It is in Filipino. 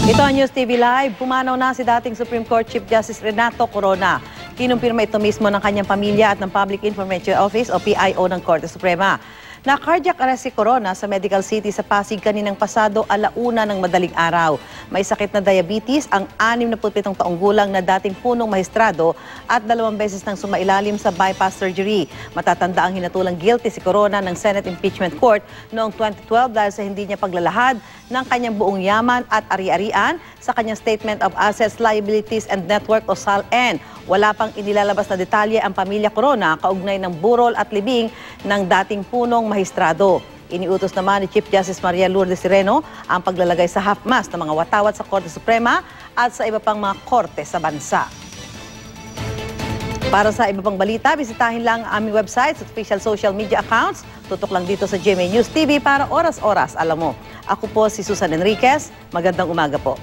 Ito ang News TV Live. Pumanaw na si dating Supreme Court Chief Justice Renato Corona. Kinumpirma ito mismo ng kanyang pamilya at ng Public Information Office o PIO ng Korte Suprema. Na-cardiac arrest si Corona sa Medical City sa Pasig kaninang pasado 1:00 ng madaling araw. May sakit na diabetes ang 67 taong gulang na dating punong maestrado at 2 beses nang sumailalim sa bypass surgery. Matatanda ang hinatulang guilty si Corona ng Senate Impeachment Court noong 2012 dahil sa hindi niya paglalahad ng kanyang buong yaman at ari-arian sa kanyang Statement of Assets, Liabilities and Network o SALN. Wala pang inilalabas na detalye ang pamilya Corona kaugnay ng burol at libing ng dating punong maestrado. Iniutos naman ni Chief Justice Maria Lourdes Sereno ang paglalagay sa half-mast ng mga watawat sa Korte Suprema at sa iba pang mga korte sa bansa. Para sa iba pang balita, bisitahin lang ang aming website at official social media accounts. Tutok lang dito sa GMA News TV para oras-oras alam mo. Ako po si Susan Enriquez. Magandang umaga po.